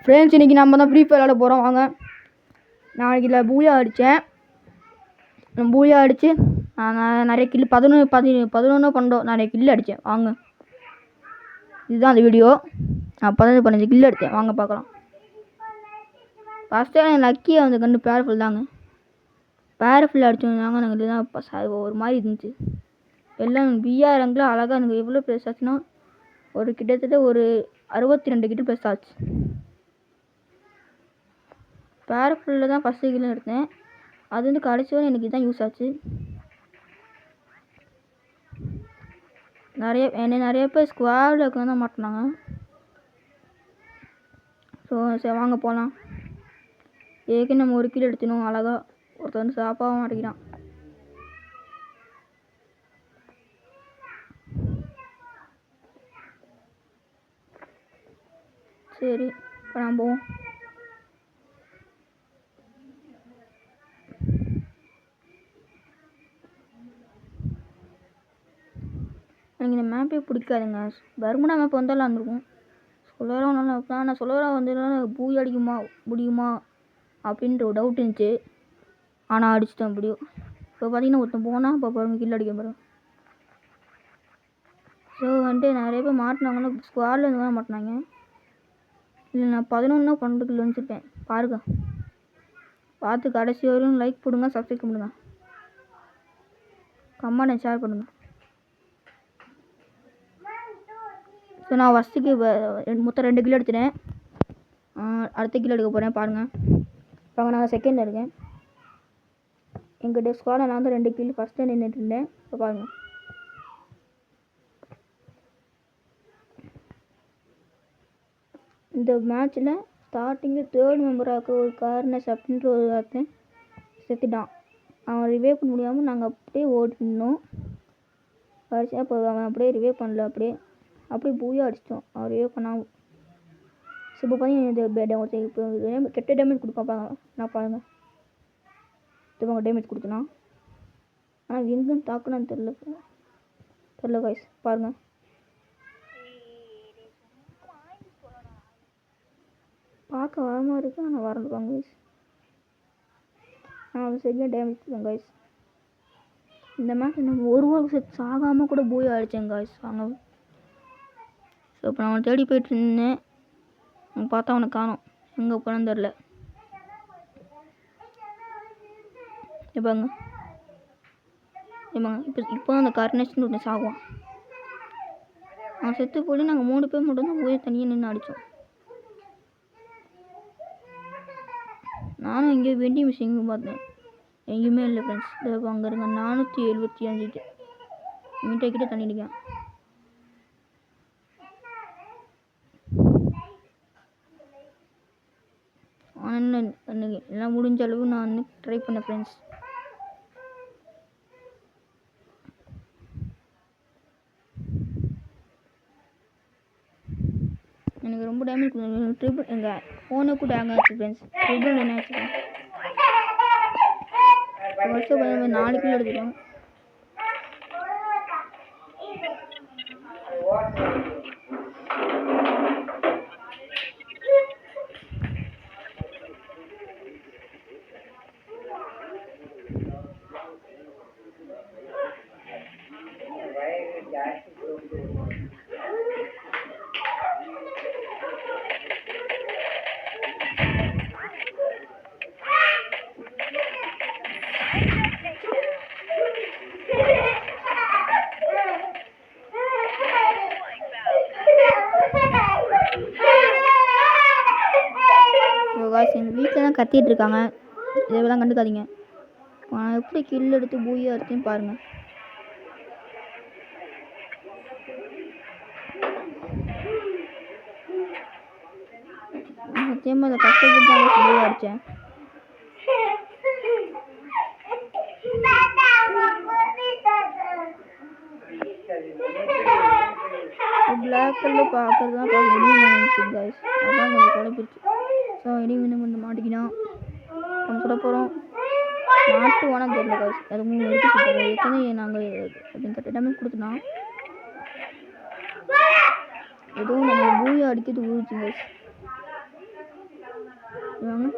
Friends இன்றைக்கி நம்ம தான் ஃப்ரீ ஃபயர் விளாட போகிறோம். வாங்க. நாளைக்கு இதில் பூயா அடித்தேன். பூயா அடித்து நான் நிறைய கில்லு 11 12 நிறைய கில்லு அடித்தேன். வாங்க, இதுதான் அந்த வீடியோ. நான் 15 கில்லு அடித்தேன். வாங்க பார்க்கலாம். ஃபஸ்ட்டு எனக்கு லக்கியாக வந்து கண்டு பேரஃபுல் தாங்க. பேரஃபுல் அடித்தோம்னாங்க. நாங்கள் இதுதான் ஒரு மாதிரி இருந்துச்சு. எல்லாம் பிஆர் ரங்கில் அழகாக எனக்கு எவ்வளோ ப்ளஸ் ஆச்சுன்னா ஒரு கிட்டத்தட்ட ஒரு 62 கிட்ட ப்ளஸ் ஆச்சு. பேரஃபுல்லில் தான் ஃபஸ்ட்டு கில்லு எடுத்தேன். அது வந்து கடைசி வரை எனக்கு இதுதான் யூஸ் ஆச்சு. நிறைய பேர் ஸ்குவாடில் தான் மாட்டினாங்க. ஸோ சரி வாங்க போகலாம். ஏற்கனவே நம்ம ஒரு கிலோ எடுத்துனோம். அழகாக ஒருத்தர் வந்து சாப்பாக மாட்டேங்கிறான். சரி இப்போ நான் போவோம். எனக்கு இந்த மேப்பே பிடிக்காதுங்க. பர்முடா மேப் வந்தாலும் வந்துருக்கும். சொல்லவரா நல்லா நான் சொல்லவரா வந்ததுனால பூய் அடிக்குமா முடியுமா அப்படின்ற ஒரு டவுட் இருந்துச்சு. ஆனால் அடிச்சிட்டேன் அப்படியோ. இப்போ பார்த்தீங்கன்னா ஒருத்தன் போனால் இப்போ பாருங்க கில் அடிக்க பாருங்க. ஸோ வந்துட்டு நிறைய பேர் மாட்டினாங்கன்னா ஸ்குவாடில் இருந்து தான் மாட்டினாங்க. இல்லை நான் 11 12 கிலோ வந்துருப்பேன். பாருங்க, பார்த்து கடைசி வரையும் லைக் போடுங்க, சப்ஸ்கிரைப் பண்ணுங்க, கமெண்ட் ஷேர் பண்ணுங்கள். ஸோ நான் ஃபஸ்ட்டுக்கு மொத்தம் 2 கிலோ எடுத்துட்டேன். அடுத்த கிலோ எடுக்க போகிறேன். பாருங்கள், இப்போ நான் செகண்டில் இருக்கேன். எங்கள் ஸ்குவாடில் நான் வந்து 2 கிலோ ஃபஸ்ட்டு நின்றுட்டு இருந்தேன். இப்போ பாருங்கள், இந்த மேட்ச்சில் ஸ்டார்டிங்கில் 3rd மெம்பராக ஒரு கார்னஸ் அப்படின்ற ஒரு வார்த்தை செத்துட்டான். அவன் ரிவே பண்ண முடியாமல் நாங்கள் அப்படியே ஓடினோம். கடைசியாக இப்போ அவன் அப்படியே ரிவே பண்ணல. அப்படியே பூயா அடிச்சிட்டோம். அவன் ரிவே பண்ணாமல். ஸோ இப்போ பார்த்தீங்கன்னா இப்போ கெட்ட டேமேஜ் கொடுப்பாங்க. நான் பாருங்கள், இப்போ டேமேஜ் கொடுத்தனா ஆனால் எங்கேன்னு தாக்குனான்னு தெரில கைஸ். பாருங்கள், பார்க்க வரமாக இருக்குது ஆனால் வரந்துருக்காங்க கைஸ். நான் அது சரியாக டேமேஜ் கொடுத்தேன் கைஸ். இந்த மேட்ச் நம்ம ஒரு செட் சாகாமல் கூட போய் அடித்தேன் கைஸ். வாங்க. ஸோ இப்போ நான் அவனை தேடி போயிட்டு இருந்தேன். அவன் பார்த்தா அவனை காணோம். எங்கே போனான்னு தெரில. இப்போ அந்த கார்னேஷன் ஒன்று சாகுவான். அவன் செத்து போய் நாங்கள் 3 பேர் மட்டும்தான் போய் தனியாக நின்று அடித்தோம். நானும் எங்கேயோ வெண்டி மிஷின் பார்த்தேன், எங்கேயுமே இல்லை ஃப்ரெண்ட்ஸ். இப்போ அங்கே இருங்க 475 மீட்டர் கிட்ட தண்ணி அடிக்கேன். ஆனால் எல்லாம் முடிஞ்ச அளவு நான் வந்து ட்ரை பண்ணேன் ஃப்ரெண்ட்ஸ். எனக்கு ரொம்ப டேமேஜ் ட்ரிபிள் எங்கள் ஃபோனுக்கும் டேங் ஆச்சு ஃப்ரெண்ட்ஸ். ட்ரிபிள் என்ன ஆச்சு வருஷம் 4 கிலோ எடுத்துட்டோம். எங்கள் வீட்டில் தான் கத்திட்டு இருக்காங்க. இதெல்லாம் கண்டுக்காதீங்க. நான் எப்படி கில் எடுத்து பூயா எடுத்துன்னு பாருங்கள். சத்தியமாக அதை கஷ்டப்பட்டு தான் பூயா அடித்தேன். பிளாக் கலர் பார்க்கறது தான் பார்க்க கைஸ். அதான் கொஞ்சம் குழப்பிடுச்சு. ஸோ இனி வந்து மாட்டிக்கினான். நம்ம சொல்ல போகிறோம் மாட்டுவானா தெரியல கைஸ். அது 3 எடுத்து ஏற்கனவே நாங்கள் அப்படின்னு டேமேஜ் கொடுத்துட்டோம். எதுவும் நம்ம பூயா அடிக்கிறது ஊழிச்சு கைஸ். வாங்க.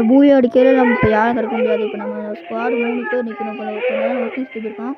பூயா அடிக்கையில் நம்ம இப்போ யாரும் கிடைக்க முடியாது. இப்போ நம்ம ஸ்குவாடு 3 பேர் நிற்கணும். போல ஒருத்தர் ஒர்க்கிங் ஸ்கிப் இருக்கான்.